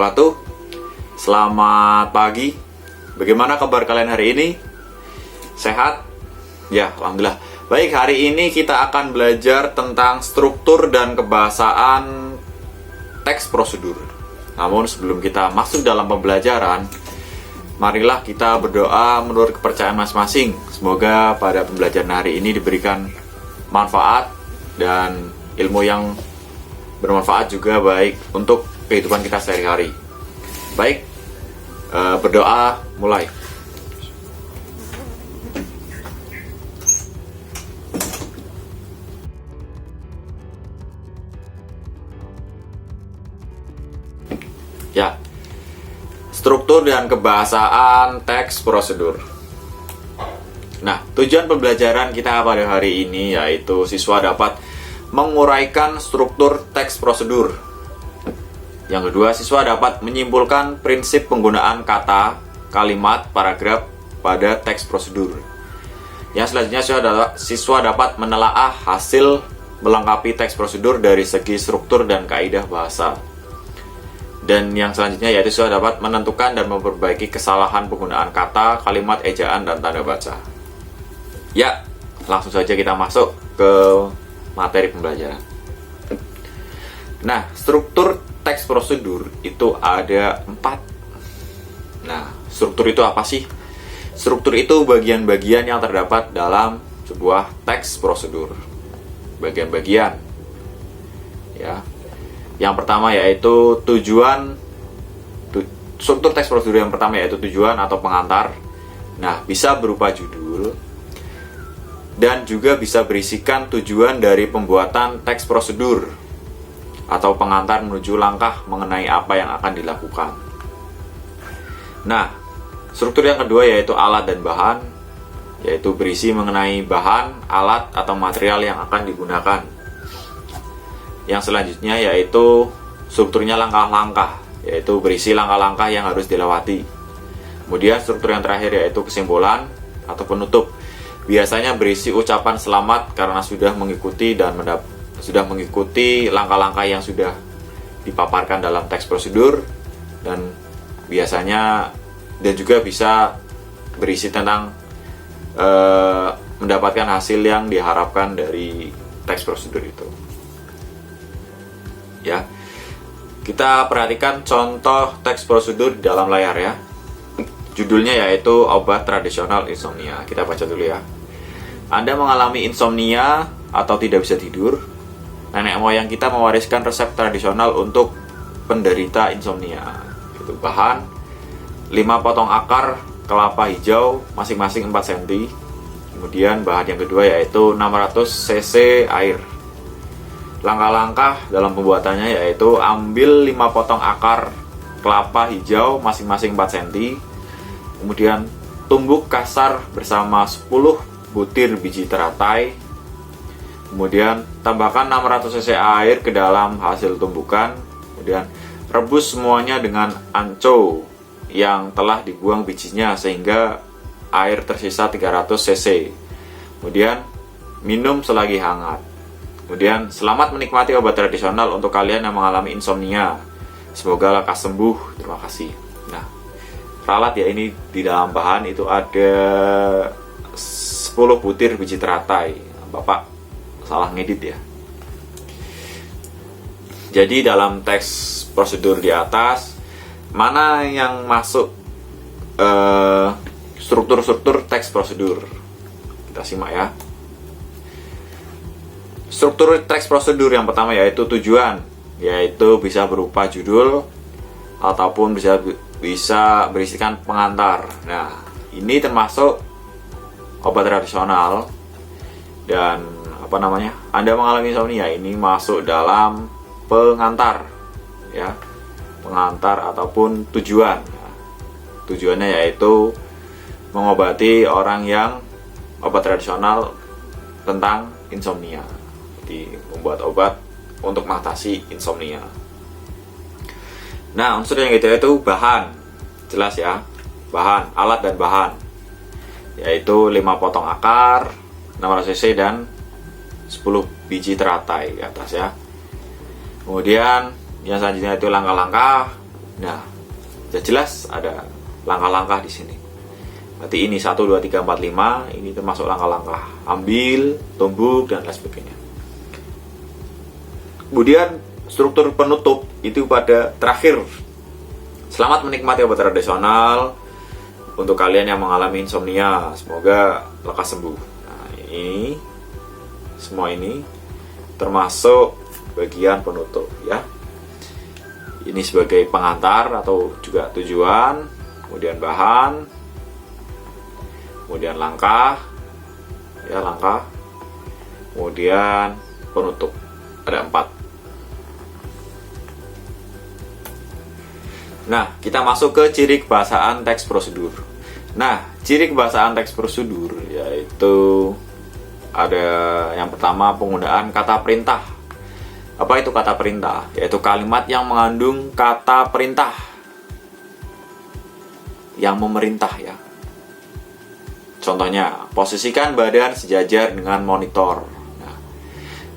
wabarakatuh. Selamat pagi. Bagaimana kabar kalian hari ini? Sehat? Ya, alhamdulillah. Baik, hari ini kita akan belajar tentang struktur dan kebahasaan teks prosedur. Namun sebelum kita masuk dalam pembelajaran, marilah kita berdoa menurut kepercayaan masing-masing. Semoga pada pembelajaran hari ini diberikan manfaat dan ilmu yang bermanfaat juga baik untuk kehidupan kita sehari-hari. Baik, berdoa mulai. Ya, struktur dan kebahasaan teks prosedur. Nah, tujuan pembelajaran kita pada hari ini yaitu siswa dapat menguraikan struktur teks prosedur. Yang kedua, siswa dapat menyimpulkan prinsip penggunaan kata, kalimat, paragraf pada teks prosedur. Yang selanjutnya, siswa dapat menelaah hasil melengkapi teks prosedur dari segi struktur dan kaidah bahasa. Dan yang selanjutnya yaitu siswa dapat menentukan dan memperbaiki kesalahan penggunaan kata, kalimat, ejaan, dan tanda baca. Ya, langsung saja kita masuk ke materi pembelajaran. Nah, struktur teks prosedur itu ada 4. Nah, struktur itu apa sih? Struktur itu bagian-bagian yang terdapat dalam sebuah teks prosedur. Bagian-bagian. Ya. Yang pertama yaitu tujuan. Struktur teks prosedur yang pertama yaitu tujuan atau pengantar. Nah, bisa berupa judul dan juga bisa berisikan tujuan dari pembuatan teks prosedur atau pengantar menuju langkah mengenai apa yang akan dilakukan. Nah, struktur yang kedua yaitu alat dan bahan, yaitu berisi mengenai bahan, alat, atau material yang akan digunakan. Yang selanjutnya yaitu strukturnya langkah-langkah, yaitu berisi langkah-langkah yang harus dilewati. Kemudian struktur yang terakhir yaitu kesimpulan atau penutup, biasanya berisi ucapan selamat karena sudah mengikuti langkah-langkah yang sudah dipaparkan dalam teks prosedur, dan biasanya dan juga bisa berisi tentang mendapatkan hasil yang diharapkan dari teks prosedur itu. Ya, kita perhatikan contoh teks prosedur di dalam layar ya. Judulnya yaitu obat tradisional insomnia. Kita baca dulu ya. Anda mengalami insomnia atau tidak bisa tidur. Nenek moyang kita mewariskan resep tradisional untuk penderita insomnia. Itu bahan 5 potong akar kelapa hijau masing-masing 4 cm. Kemudian bahan yang kedua yaitu 600 cc air. Langkah-langkah dalam pembuatannya yaitu ambil 5 potong akar kelapa hijau masing-masing 4 cm. Kemudian tumbuk kasar bersama 10 butir biji teratai. Kemudian tambahkan 600 cc air ke dalam hasil tumbukan. Kemudian rebus semuanya dengan anco yang telah dibuang bijinya sehingga air tersisa 300 cc. Kemudian minum selagi hangat. Kemudian selamat menikmati obat tradisional untuk kalian yang mengalami insomnia. Semoga lekas sembuh. Terima kasih. Nah, ralat ya, ini di dalam bahan itu ada 10 butir biji teratai. Bapak salah ngedit ya. Jadi dalam teks prosedur di atas, mana yang masuk struktur-struktur teks prosedur? Kita simak ya. Struktur teks prosedur yang pertama yaitu tujuan, yaitu bisa berupa judul ataupun bisa berisikan pengantar. Nah, ini termasuk obat tradisional dan Anda mengalami insomnia, ini masuk dalam pengantar ya. Pengantar ataupun tujuan. Tujuannya yaitu mengobati orang yang obat tradisional tentang insomnia. Jadi membuat obat untuk mengatasi insomnia. Nah, unsur yang itu yaitu bahan. Jelas ya. Bahan, alat dan bahan. Yaitu 5 potong akar, 600 cc dan 10 biji teratai di atas ya. Kemudian yang selanjutnya itu langkah-langkah Nah, sudah jelas ada langkah-langkah di sini. Berarti ini 1, 2, 3, 4, 5, ini termasuk langkah-langkah ambil, tumbuk, dan lain sebagainya. Kemudian struktur penutup itu pada terakhir. Selamat menikmati obat tradisional untuk kalian yang mengalami insomnia. Semoga lekas sembuh. Nah, ini semua ini termasuk bagian penutup ya. Ini sebagai pengantar atau juga tujuan, kemudian bahan, kemudian langkah, ya langkah, kemudian penutup. Ada 4. Nah, kita masuk ke ciri kebahasaan teks prosedur. Nah, ciri kebahasaan teks prosedur yaitu ada yang pertama penggunaan kata perintah. Apa itu kata perintah? Yaitu kalimat yang mengandung kata perintah, yang memerintah ya. Contohnya, posisikan badan sejajar dengan monitor. Nah,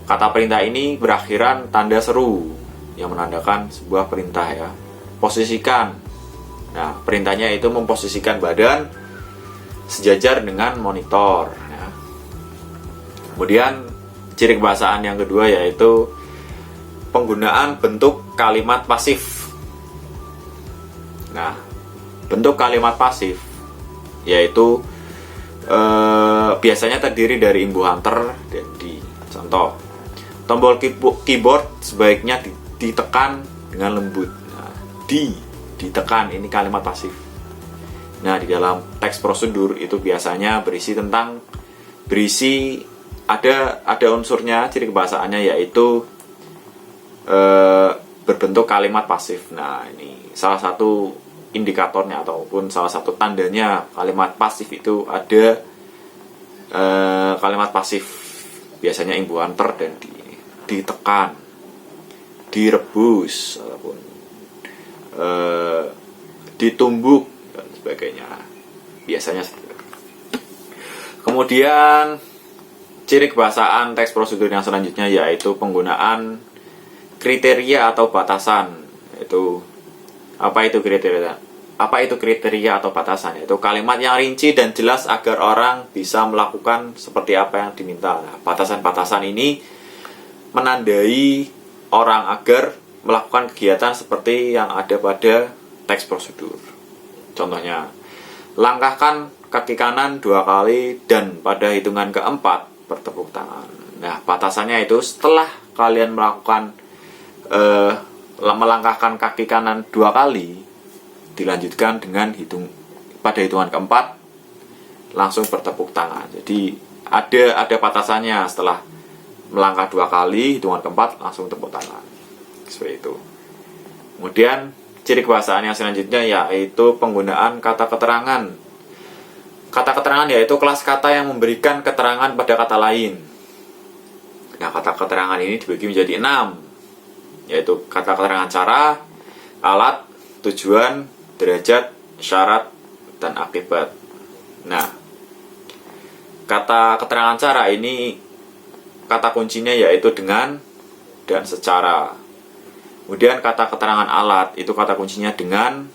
kata perintah ini berakhiran tanda seru yang menandakan sebuah perintah ya. Posisikan. Nah, perintahnya itu memposisikan badan sejajar dengan monitor ya. Kemudian ciri kebahasaan yang kedua yaitu penggunaan bentuk kalimat pasif. Nah, bentuk kalimat pasif yaitu biasanya terdiri dari imbuhan ter dan di. Contoh, tombol keyboard sebaiknya ditekan dengan lembut. Nah, ditekan ini kalimat pasif. Nah, di dalam teks prosedur itu biasanya berisi ada unsurnya, ciri kebahasaannya yaitu berbentuk kalimat pasif. Nah, ini salah satu indikatornya ataupun salah satu tandanya kalimat pasif itu ada kalimat pasif. Biasanya imbuhan ter dan ditekan, direbus ataupun ditumbuk dan sebagainya. Biasanya seperti itu. Kemudian ciri kebahasaan teks prosedur yang selanjutnya yaitu penggunaan kriteria atau batasan. Yaitu apa itu kriteria? Apa itu kriteria atau batasan? Yaitu kalimat yang rinci dan jelas agar orang bisa melakukan seperti apa yang diminta. Nah, batasan-batasan ini menandai orang agar melakukan kegiatan seperti yang ada pada teks prosedur. Contohnya, langkahkan kaki kanan 2 kali dan pada hitungan keempat bertepuk tangan. Nah, batasannya itu setelah kalian melakukan melangkahkan kaki kanan 2 kali, dilanjutkan dengan pada hitungan keempat langsung bertepuk tangan. Jadi ada batasannya, setelah melangkah 2 kali hitungan keempat langsung tepuk tangan. Seperti itu. Kemudian ciri kebahasaan yang selanjutnya yaitu penggunaan kata keterangan. Kata keterangan yaitu kelas kata yang memberikan keterangan pada kata lain. Nah, kata keterangan ini dibagi menjadi 6, yaitu kata keterangan cara, alat, tujuan, derajat, syarat, dan akibat. Nah, kata keterangan cara ini kata kuncinya yaitu dengan dan secara. Kemudian kata keterangan alat itu kata kuncinya dengan,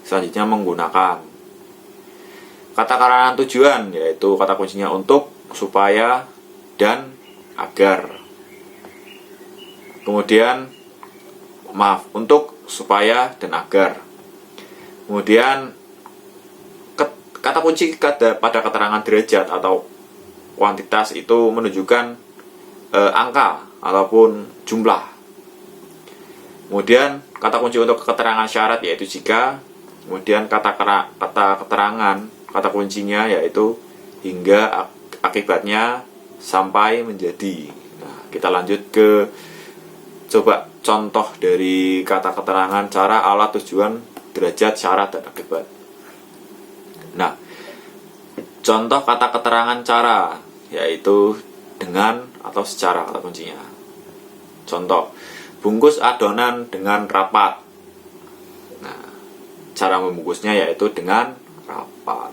selanjutnya menggunakan. Kata keterangan tujuan yaitu kata kuncinya untuk, supaya, dan agar. Kemudian untuk, supaya, dan agar. Kemudian kata kunci pada keterangan derajat atau kuantitas itu menunjukkan angka ataupun jumlah. Kemudian kata kunci untuk keterangan syarat yaitu jika. Kemudian kata keterangan kata kuncinya yaitu hingga, akibatnya, sampai, menjadi. Nah, kita lanjut ke coba contoh dari kata keterangan cara, alat, tujuan, derajat, syarat, dan akibat. Nah, contoh kata keterangan cara yaitu dengan atau secara kata kuncinya. Contoh, bungkus adonan dengan rapat. Nah, cara membungkusnya yaitu dengan rapat.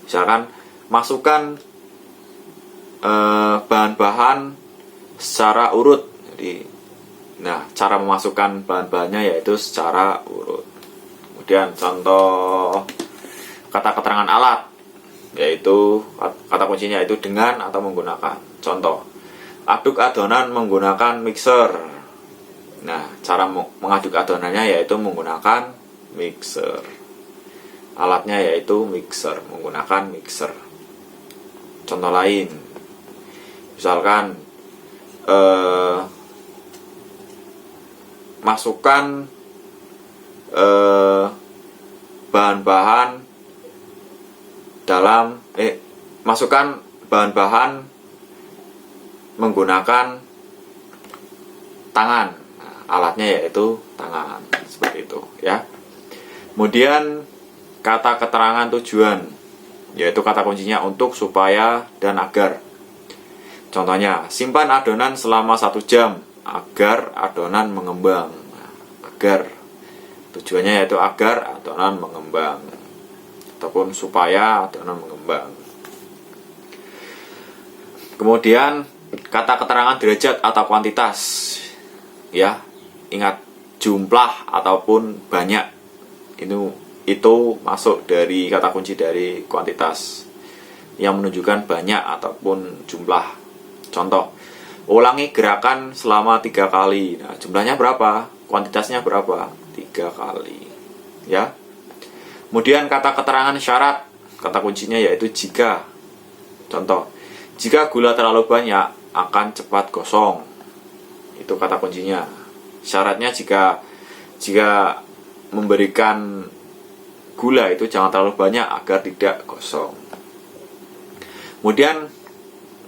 Misalkan, masukkan bahan-bahan secara urut. Jadi Nah, cara memasukkan bahan-bahannya yaitu secara urut. Kemudian contoh kata keterangan alat, yaitu kata kuncinya yaitu dengan atau menggunakan. Contoh, aduk adonan menggunakan mixer. Nah, cara mengaduk adonannya yaitu menggunakan mixer. Alatnya yaitu mixer, menggunakan mixer. Contoh lain, misalkan masukkan bahan-bahan dalam masukkan bahan-bahan menggunakan tangan. Nah, alatnya yaitu tangan, seperti itu ya. Kemudian kata keterangan tujuan, yaitu kata kuncinya untuk, supaya, dan agar. Contohnya, simpan adonan selama 1 jam agar adonan mengembang. Nah, agar tujuannya yaitu agar adonan mengembang ataupun supaya adonan mengembang. Kemudian kata keterangan derajat atau kuantitas, ya, ingat jumlah ataupun banyak, itu masuk dari kata kunci dari kuantitas yang menunjukkan banyak ataupun jumlah. Contoh, ulangi gerakan selama 3 kali. Nah, jumlahnya berapa? Kuantitasnya berapa? 3 kali. Ya. Kemudian kata keterangan syarat, kata kuncinya yaitu jika. Contoh, jika gula terlalu banyak akan cepat gosong. Itu kata kuncinya. Syaratnya jika memberikan gula itu jangan terlalu banyak agar tidak gosong. Kemudian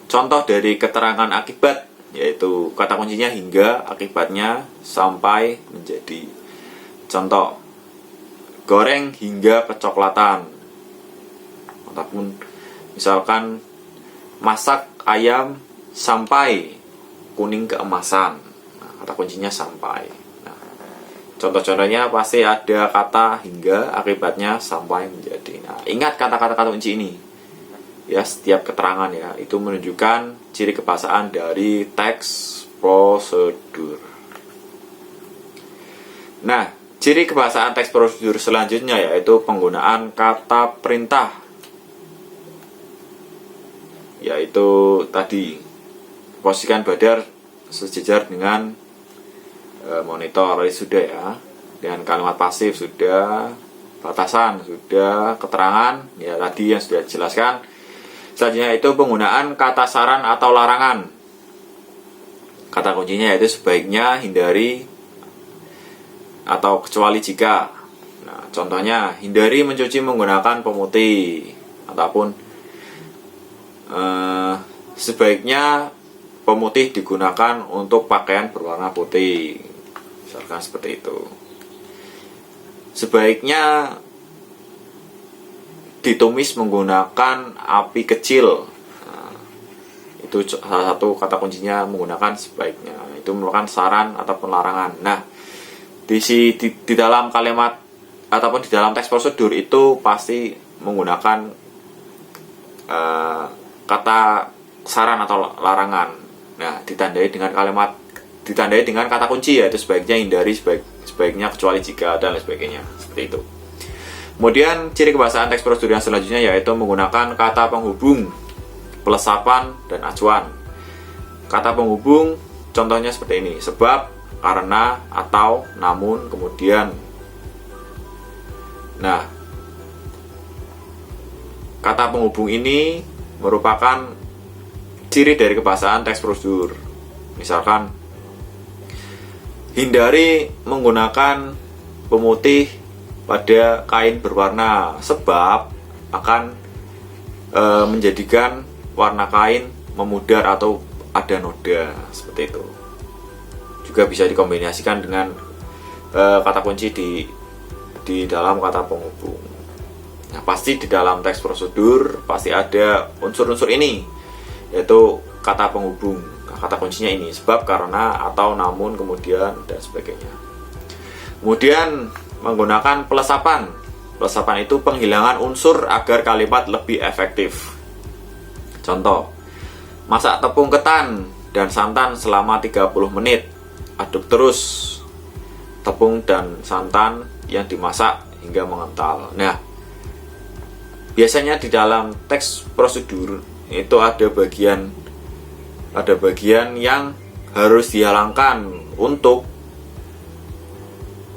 contoh dari keterangan akibat, yaitu kata kuncinya hingga, akibatnya sampai, menjadi. Contoh, goreng hingga kecoklatan. Ataupun misalkan masak ayam sampai kuning keemasan. Nah, kata kuncinya sampai. Contoh-contohnya pasti ada kata hingga, akibatnya sampai, menjadi. Nah, ingat kata-kata kunci ini. Ya, setiap keterangan ya, itu menunjukkan ciri kebahasaan dari teks prosedur. Nah, ciri kebahasaan teks prosedur selanjutnya yaitu penggunaan kata perintah. Yaitu tadi, posisikan badar sejajar dengan monitor, sudah ya. Dengan kalimat pasif sudah, batasan sudah, keterangan ya tadi yang sudah dijelaskan. Selanjutnya itu penggunaan kata saran atau larangan. Kata kuncinya yaitu sebaiknya, hindari, atau kecuali jika. Nah, contohnya, hindari mencuci menggunakan pemutih, ataupun sebaiknya pemutih digunakan untuk pakaian berwarna putih. Misalkan seperti itu. Sebaiknya ditumis menggunakan api kecil. Nah, itu salah satu kata kuncinya menggunakan sebaiknya. Itu merupakan saran ataupun larangan. Nah, di dalam kalimat ataupun di dalam teks prosedur itu pasti menggunakan kata saran atau larangan. Nah, ditandai dengan kata kunci, yaitu sebaiknya, hindari, sebaiknya, kecuali jika, dan lain sebagainya. Seperti itu. Kemudian ciri kebahasaan teks prosedur yang selanjutnya yaitu menggunakan kata penghubung, pelesapan, dan acuan. Kata penghubung contohnya seperti ini: sebab, karena, atau, namun, kemudian. Nah, kata penghubung ini merupakan ciri dari kebahasaan teks prosedur. Misalkan, hindari menggunakan pemutih pada kain berwarna, sebab akan menjadikan warna kain memudar atau ada noda, seperti itu. Juga bisa dikombinasikan dengan kata kunci di dalam kata penghubung. Nah, pasti di dalam teks prosedur pasti ada unsur-unsur ini, yaitu kata penghubung. Kata kuncinya ini: sebab, karena, atau, namun, kemudian, dan sebagainya. Kemudian menggunakan pelesapan. Pelesapan itu penghilangan unsur agar kalimat lebih efektif. Contoh, masak tepung ketan dan santan selama 30 menit aduk terus tepung dan santan yang dimasak hingga mengental. Nah, biasanya di dalam teks prosedur itu ada bagian yang harus dihilangkan untuk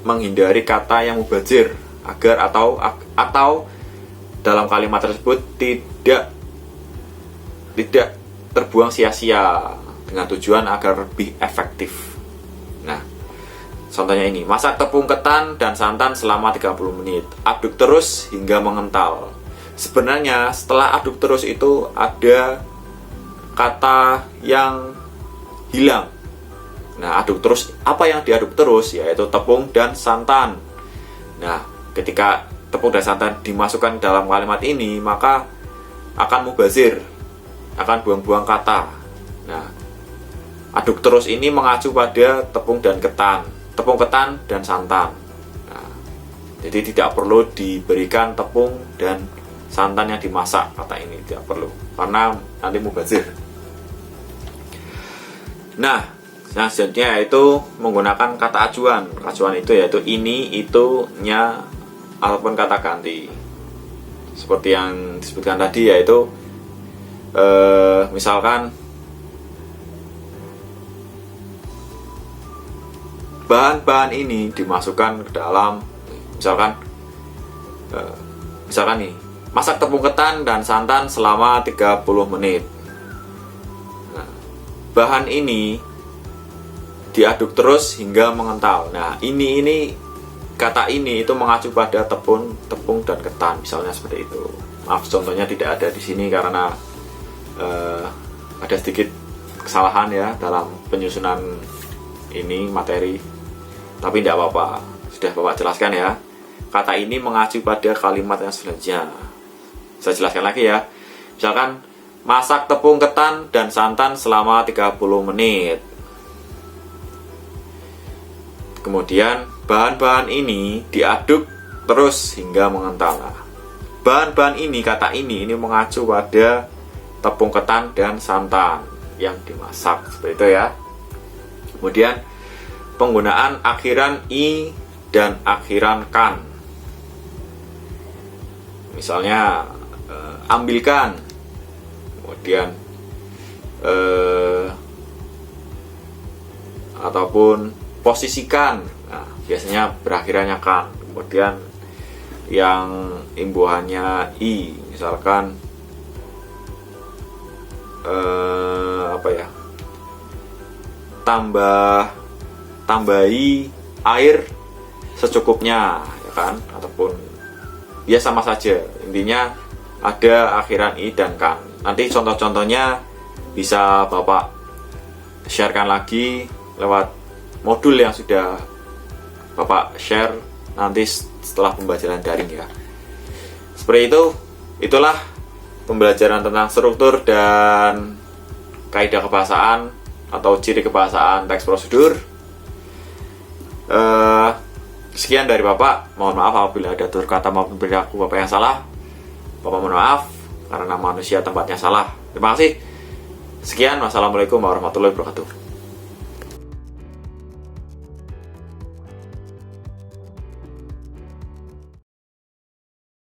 menghindari kata yang mubazir agar atau dalam kalimat tersebut tidak terbuang sia-sia dengan tujuan agar lebih efektif. Nah, contohnya ini, masak tepung ketan dan santan selama 30 menit. Aduk terus hingga mengental. Sebenarnya setelah aduk terus itu ada kata yang hilang. Nah, aduk terus, apa yang diaduk terus? Yaitu tepung dan santan. Nah, ketika tepung dan santan dimasukkan dalam kalimat ini, maka akan mubazir, akan buang-buang kata. Nah, aduk terus ini mengacu pada tepung dan ketan dan santan. Nah, jadi tidak perlu diberikan tepung dan santan yang dimasak, kata ini tidak perlu karena nanti mubazir. Nah, selanjutnya yaitu menggunakan kata acuan. Acuan itu yaitu ini, itu, nya, ataupun kata ganti. Seperti yang disebutkan tadi yaitu misalkan bahan-bahan ini dimasukkan ke dalam, misalkan nih, masak tepung ketan dan santan selama 30 menit. Nah, bahan ini diaduk terus hingga mengental. Nah, ini kata ini itu mengacu pada tepung dan ketan, misalnya seperti itu. Maaf, contohnya tidak ada di sini karena ada sedikit kesalahan ya dalam penyusunan ini materi. Tapi tidak apa-apa, sudah Bapak jelaskan ya. Kata ini mengacu pada kalimat yang selanjutnya. Saya jelaskan lagi ya. Misalkan masak tepung ketan dan santan selama 30 menit. Kemudian bahan-bahan ini diaduk terus hingga mengental. Bahan-bahan ini, kata ini mengacu pada tepung ketan dan santan yang dimasak, seperti itu ya. Kemudian penggunaan akhiran i dan akhiran kan. Misalnya ambilkan, kemudian ataupun posisikan. Nah, biasanya berakhirannya kan. Kemudian yang imbuhannya i, misalkan tambahi air secukupnya, ya kan, ataupun ya sama saja, intinya ada akhiran i dan kan. Nanti contoh-contohnya bisa Bapak sharekan lagi lewat modul yang sudah Bapak share nanti setelah pembelajaran daring ya. Seperti itu, itulah pembelajaran tentang struktur dan kaidah kebahasaan atau ciri kebahasaan teks prosedur. Sekian dari Bapak. Mohon maaf apabila ada tutur kata maupun perilaku Bapak yang salah. Bapak mohon maaf karena manusia tempatnya salah. Terima kasih. Sekian, wassalamualaikum warahmatullahi wabarakatuh.